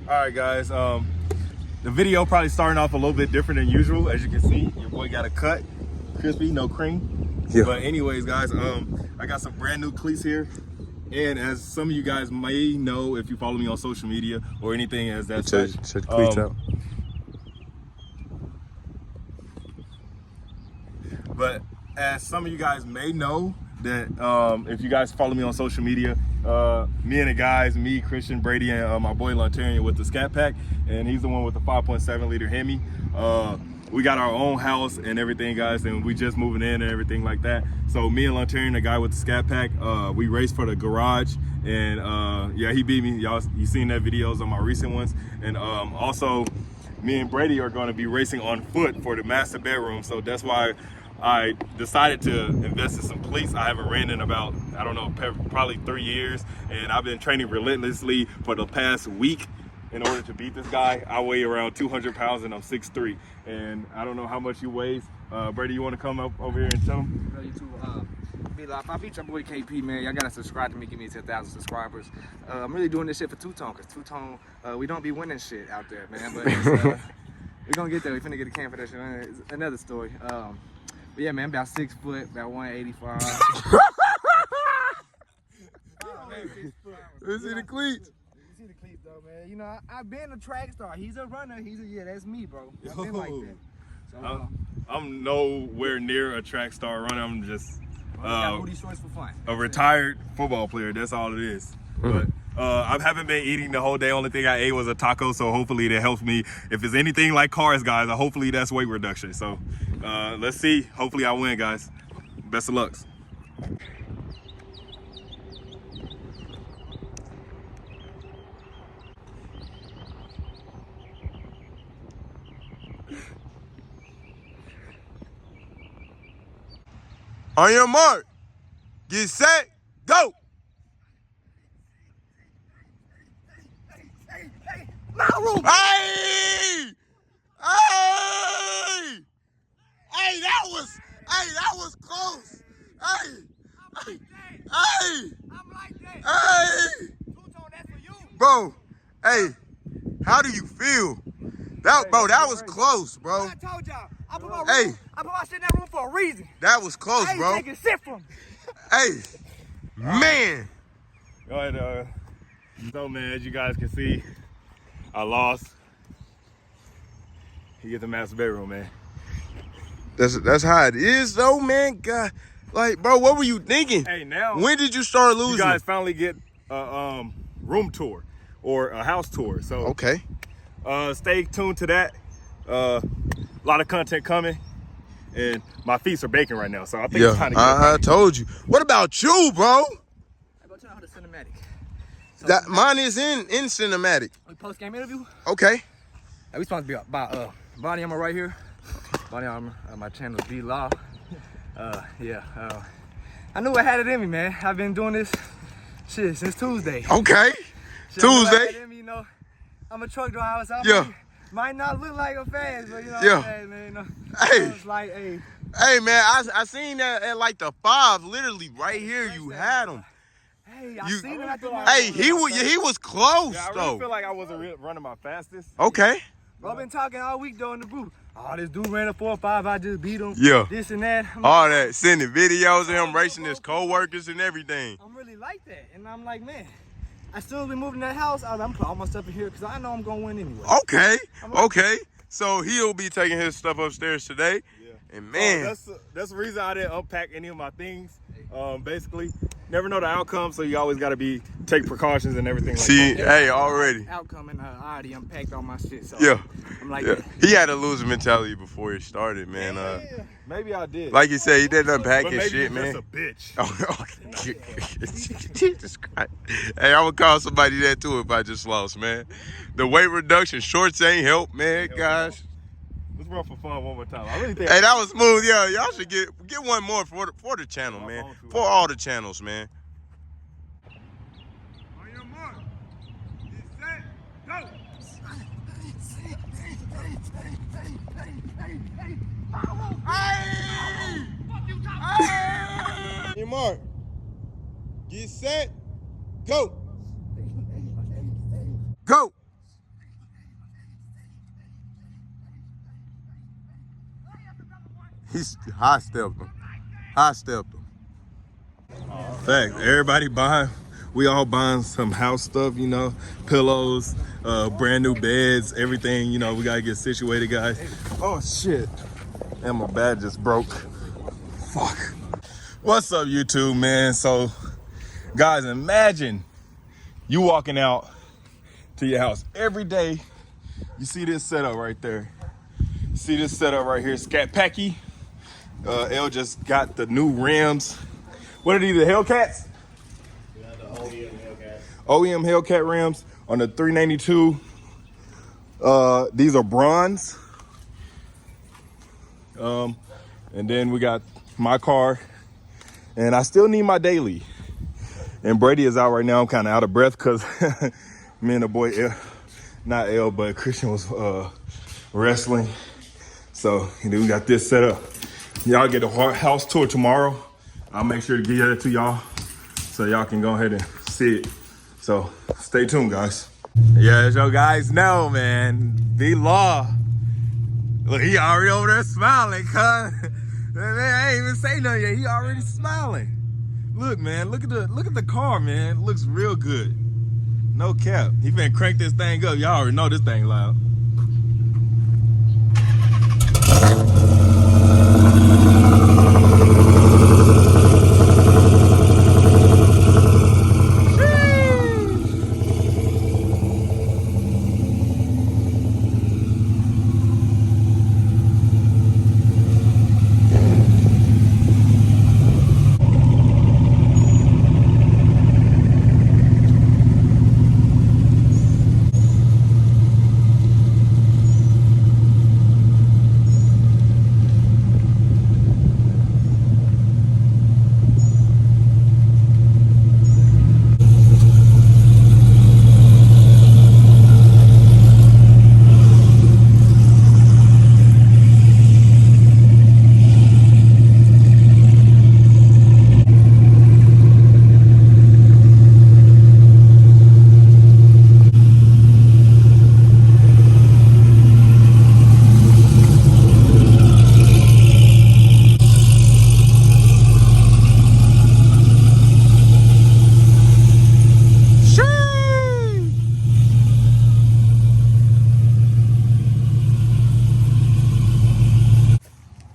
All right, guys. The video probably starting off a little bit different than usual. As you can see, your boy got a cut, crispy, no cream. Yeah. But anyways, guys, I got some brand new cleats here. And as some of you guys may know, if you follow me on social media or anything as that Check the cleats out. But as some of you guys may know, that if you guys follow me on social media, me and the guys, me, Christian, Brady, and my boy Lontarian with the Scat Pack, and he's the one with the 5.7 liter Hemi. We got our own house and everything, guys, and we just moving in and everything like that. So me and Lontarian, the guy with the Scat Pack, we raced for the garage, and yeah, he beat me. Y'all, you seen that videos on my recent ones, and also me and Brady are going to be racing on foot for the master bedroom. So that's why I decided to invest in some cleats. I haven't ran in about, I don't know, probably 3 years, and I've been training relentlessly for the past week in order to beat this guy. I weigh around 200 pounds and I'm 6'3", and I don't know how much he weighs. Brady, you want to come up over here and tell him? You too. If I beat your boy KP, man, y'all gotta subscribe to me, give me 10,000 subscriibers. I'm really doing this shit for Two-Tone, because Two-Tone, we don't be winning shit out there, man, but we're gonna get there. We finna get a can for that shit. It's another story. But yeah, man, about 6 foot, about 185. Let's see the cleats. You see the cleats though, man. You know, I've been a track star. He's a runner. Yeah, that's me, bro. I've been like that. So, I'm nowhere near a track star runner. I'm just booty shorts for fun. a retired football player. That's all it is. But I haven't been eating the whole day. Only thing I ate was a taco, so hopefully that helps me. If it's anything like cars, guys, hopefully that's weight reduction. So let's see. Hopefully I win, guys. Best of lucks. On your mark, get set, go! Hey! Hey! Hey, that was close. Hey! Hey! Hey! I'm like that. Hey! Two-Tone, that's for you. Bro, hey, how do you feel? That was close, bro. I told y'all, I put my shit in that room for a reason. That was close, I ain't bro. taking shit from. Hey, man. Go ahead, so man, as you guys can see, I lost. He gets the master bedroom, man. That's how it is, though, man. God, like, bro, what were you thinking? Hey, now When did you start losing? you guys finally get a room tour or a house tour. So Okay. Stay tuned to that. A lot of content coming, and my feet are baking right now, so I think it's time to get I told you. What about you, bro? I go tell you how the cinematic. So That mine is in cinematic. we post game interview. Okay. We supposed to be about body armor right here. Body armor. My channel is B Law. Yeah. I knew I had it in me, man. I've been doing this shit since Tuesday. Okay. Shit, I knew I had it Tuesday. in me, you know. I'm a truck driver, so Yeah. might not look like a fast, but you know, Yeah. hey, man, you know. Hey. It's like, hey. Hey, man, I seen that at like the 5, literally right here. You had him. Hey, I You- seen him at the Hey, he was close Yeah, I though. really feel like I wasn't running my fastest. Okay. Bro, I've been talking all week though in the booth. Oh, this dude ran a 4.5, I just beat him. Yeah. This and that. All that, sending videos of him racing his co-workers and everything. I'm really like that. And I'm like, man, I still be moving that house. I'm putting all my stuff in here because I know I'm going to win anyway. Okay. Okay. So he'll be taking his stuff upstairs today. Yeah. And man, That's the reason I didn't unpack any of my things. Basically, never know the outcome, so you always got to take precautions and everything. see, like that. hey, already. Outcome and I already unpacked all my shit. So Yeah. I'm like, Yeah. He had a loser mentality before he started, man. Yeah, maybe I did. Like you said, he didn't unpack but his maybe shit, you're man. just a bitch. Oh, Jesus Christ. Hey, I would call somebody that too if I just lost, man. The weight reduction shorts ain't help, man, guys. Let's run for fun one more time. I really think. Hey, that was smooth. Yeah, y'all should get one more for the channel, man. For all the channels, man. On your mark. Get set. Go. Hey! Your mark. Get set. Go. Go. He's high stepped him. High stepped him. Fact, everybody buying. We all buying some house stuff, you know, pillows, brand new beds, everything, you know, we gotta get situated, guys. Oh shit. And my bag just broke. Fuck. What's up, YouTube, man? So, guys, imagine you walking out to your house every day. You see this setup right there. See this setup right here, Scat Packy. L just got the new rims. What are these, the Hellcats? Yeah, the OEM Hellcat. OEM Hellcat rims on the 392. These are bronze. And then we got my car. And I still need my daily. And Brady is out right now. I'm kind of out of breath because me and the boy, not L, but Christian was wrestling. So then we got this set up. Y'all get a house tour tomorrow. I'll make sure to give that to y'all so y'all can go ahead and see it. So stay tuned, guys. Yeah, as you guys know, man, B-Law. Look, he already over there smiling, cuz. Man, I ain't even say nothing yet. He already smiling. Look, man, look at the car, man. It looks real good. No cap. He finna crank this thing up. Y'all already know this thing loud.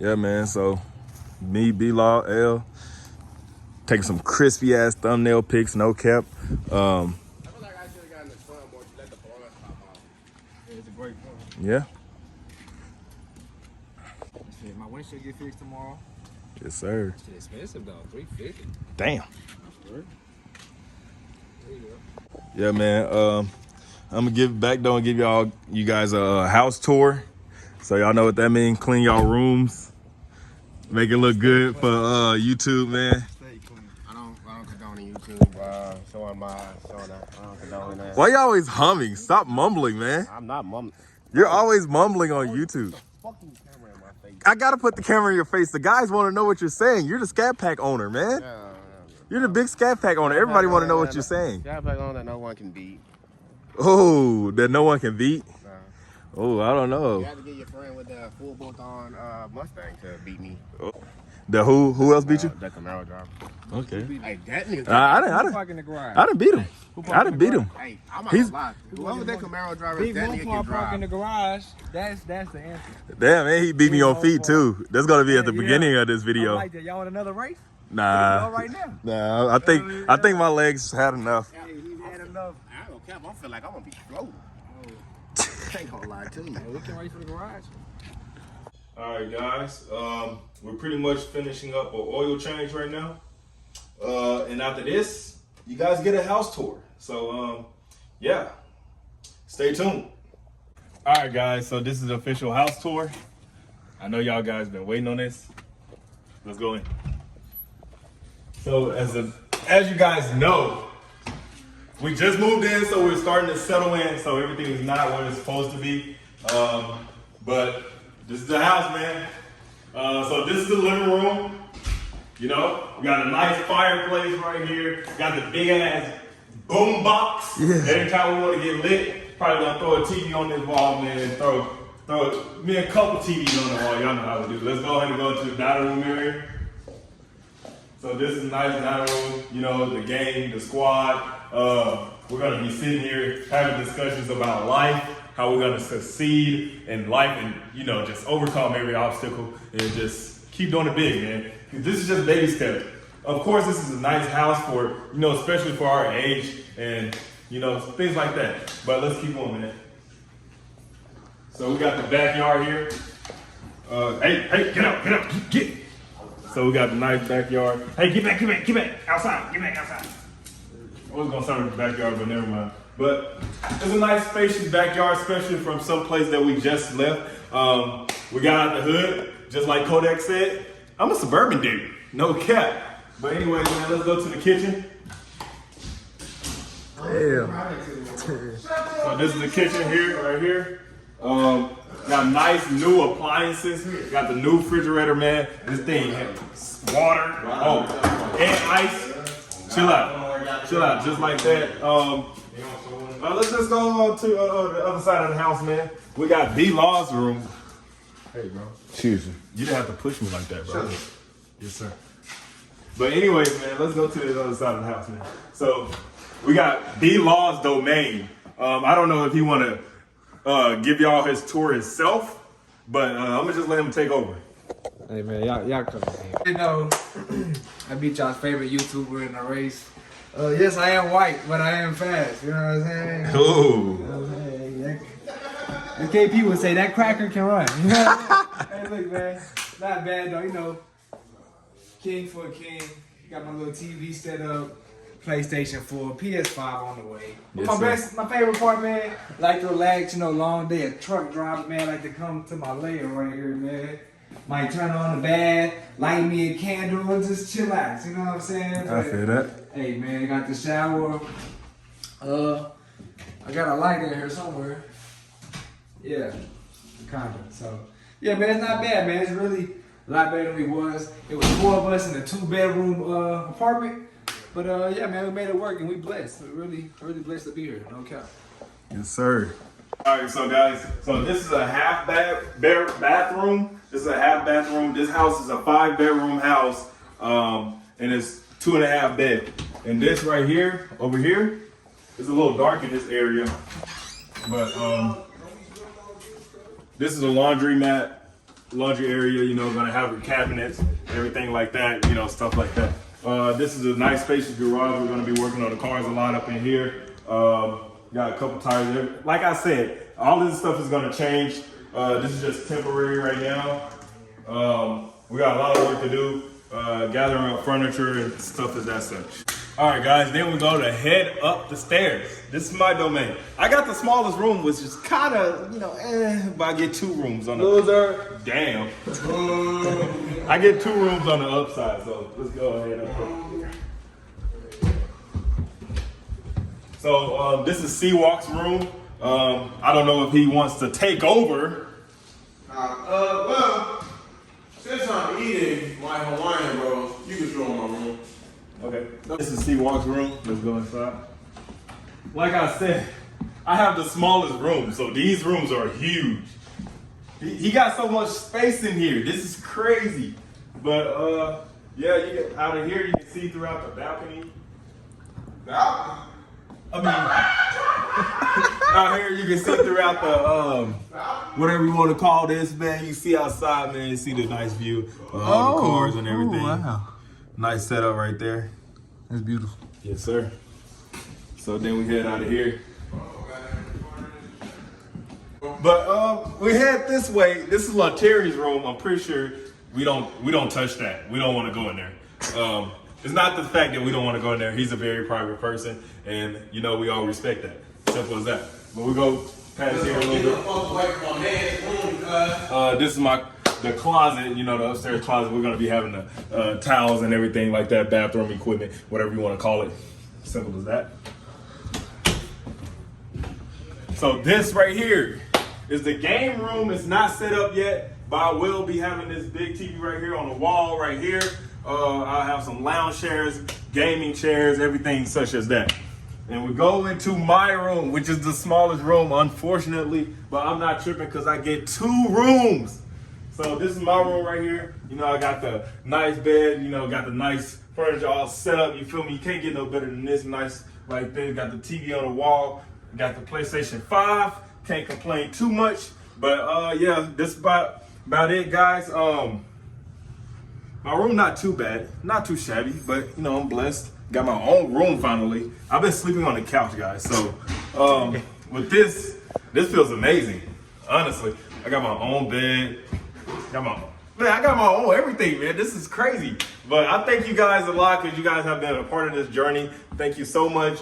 Yeah, man, so me, B-Law, L, taking some crispy ass thumbnail pics, no cap. I feel like I should have gotten the sun more to let the bars pop off. It's a great phone. Yeah. Shit, my windshield get fixed tomorrow. Yes, sir. Shit expensive though, $350. Damn. There you go. Yeah, man. I'm gonna give back though and give you guys a house tour. So y'all know what that means. Clean y'all rooms. Make it look good for YouTube, man. I don't condone YouTube showing that. I don't condone that. Why you always humming? Stop mumbling, man. I'm not mumbling. You're always mumbling on YouTube. Fucking camera in my face. I gotta put the camera in your face. The guys want to know what you're saying. You're the Scat Pack owner, man. You're the big Scat Pack owner. Everybody want to know what you're saying. Scat Pack on that no one can beat. Oh, that no one can beat. Nah. Oh, I don't know. You have to get your friend with the full bolt-on Mustang to beat me. The who else beat you? The Camaro driver. Okay. Hey, that nigga. I Park in the garage. didn't beat him. I didn't beat him. Hey, I'm not He's- gonna lie. Whoever that Camaro driver Big is, that nigga Mopar can park in the drive. garage. That's the answer. Damn, man, he beat me on feet too. That's gonna be at the Yeah. beginning of this I video. like that. Y'all want another race? Go Nah, right now. nah. I think my legs had enough. Hey, he's had enough. I don't care. I feel like I'm gonna be floating. I ain't gonna lie to you. Hey, we can race for the garage. All right, guys. We're pretty much finishing up an oil change right now. And after this, you guys get a house tour. So, yeah, stay tuned. All right, guys. So this is the official house tour. I know y'all guys been waiting on this. Let's go in. So as you guys know, we just moved in, so we're starting to settle in. So everything is not what it's supposed to be. But this is the house, man. So this is the living room. You know, we got a nice fireplace right here. Got the big ass boom box. Yeah. Every time we want to get lit, probably gonna throw a TV on this wall, man, and throw throw me a couple TVs on the wall. Y'all know how we do. Let's go ahead and go to the dining room area. So this is a nice dining room. You know, the gang, the squad. We're gonna be sitting here having discussions about life, how we're gonna succeed in life, and you know, just overcome every obstacle and just keep doing it big, man. This is just baby steps. Of course, this is a nice house for, you know, especially for our age and, you know, things like that. But let's keep on, man. So we got the backyard here. Hey, get up, get. So we got the nice backyard. Hey, get back, outside, get back outside. I was gonna start with the backyard, but never mind. But it's a nice spacious backyard, especially from some place that we just left. We got out the hood, just like Kodak said. I'm a suburban dude, no cap. But anyway, man, let's go to the kitchen. So this is the kitchen here, right here. Got nice new appliances. Got the new refrigerator, man. This thing has water, and ice. Chill out, just like that. Let's just go on to the other side of the house, man. We got B-Law's room. Hey, bro. Excuse me. You didn't have to push me like that, bro. Yes, sir. But anyways, man, let's go to the other side of the house, man. So we got B-Law's domain. I don't know if he want to give y'all his tour himself, but I'm gonna just let him take over. Hey man, y'all come here. You know, I beat y'all's favorite YouTuber in the race. Yes, I am white, but I am fast. You know what I'm saying? Ooh. You know what I'm saying? The KP would say that cracker can run. You know what I'm saying? Hey, look, man, not bad though. You know, king for a king. Got my little TV set up. PlayStation 4, PS5 on the way. Yes, my favorite part, man, like to relax, you know, long day of truck driving, man, like to come to my lair right here, man. Might turn on the bath, light me a candle, and just chillax, you know what I'm saying? I feel that. Hey, man, I got the shower. I got a light in here somewhere. Yeah, kind of. So, yeah, man, it's not bad, man. It's really a lot better than it was. It was 4 of us in a 2-bedroom apartment. But yeah, man, we made it work and we blessed. We're really blessed to be here. No cap. Yes, sir. All right, so guys, so this is a half bathroom. This is a half bathroom. This house is a 5-bedroom house, and it's 2.5 bed. And this right here, over here, is a little dark in this area, but this is a laundry area. You know, gonna have your cabinets, everything like that. You know, stuff like that. This is a nice spacious garage. We're going to be working on the cars a lot up in here. Got a couple tires there. Like I said, all this stuff is going to change. This is just temporary right now. We got a lot of work to do, gathering up furniture and stuff as that such. All right, guys, then we go to head up the stairs. This is my domain. I got the smallest room, which is kind of, you know, but I get 2 rooms on the loser. Damn. I get 2 rooms on the upside, so let's go ahead up. So this is C-Walk's room. I don't know if he wants to take over. Well, since I'm eating my Hawaiian rolls, you can show my room. Okay. This is C-Walk's room. Let's go inside. Like I said, I have the smallest room, so these rooms are huge. He got so much space in here. This is crazy. But yeah, you get out of here, you can see throughout the balcony. Out here you can see throughout the whatever you want to call this, man. You see outside, man. You see the nice view of all the cars and everything. Wow. Nice setup right there. That's beautiful. Yes, sir. So then we head out of here. But we head this way. This is Terry's room. I'm pretty sure we don't touch that. We don't want to go in there. It's not the fact that we don't want to go in there. He's a very private person, and you know we all respect that. Simple as that. But we go past here a little bit. This is the closet. You know, the upstairs closet. We're gonna be having the towels and everything like that, bathroom equipment, whatever you want to call it. Simple as that. So this right here is the game room. It's not set up yet, but I will be having this big TV right here on the wall right here. I'll have some lounge chairs, gaming chairs, everything such as that. And we go into my room, which is the smallest room, unfortunately, but I'm not tripping because I get 2 rooms. So this is my room right here. You know, I got the nice bed, you know, got the nice furniture all set up. You feel me? You can't get no better than this. Nice like this. Got the TV on the wall. Got the PlayStation 5. Can't complain too much. But yeah, this is about it, guys. My room not too bad, not too shabby, but you know, I'm blessed. Got my own room finally. I've been sleeping on the couch, guys. So with this feels amazing. Honestly, I got my own bed. I got my own everything, man. This is crazy. But I thank you guys a lot because you guys have been a part of this journey. Thank you so much.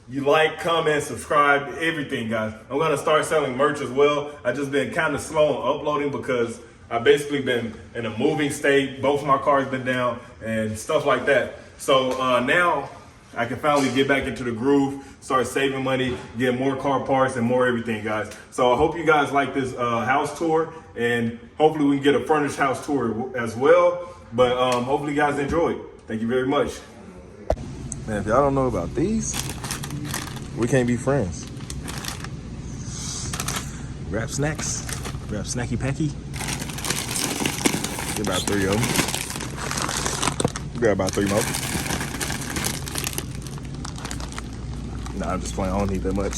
You like, comment, subscribe, everything, guys. I'm gonna start selling merch as well. I just been kind of slow on uploading because I've basically been in a moving state. Both of my cars been down and stuff like that. So now I can finally get back into the groove, start saving money, get more car parts and more everything, guys. So I hope you guys like this house tour, and hopefully we can get a furnished house tour as well. But hopefully you guys enjoyed. Thank you very much. Man, if y'all don't know about these, we can't be friends. Grab snacks, grab snacky packy. Get about 3 of them. Grab about 3 more. Nah, I'm just playing. I don't need that much.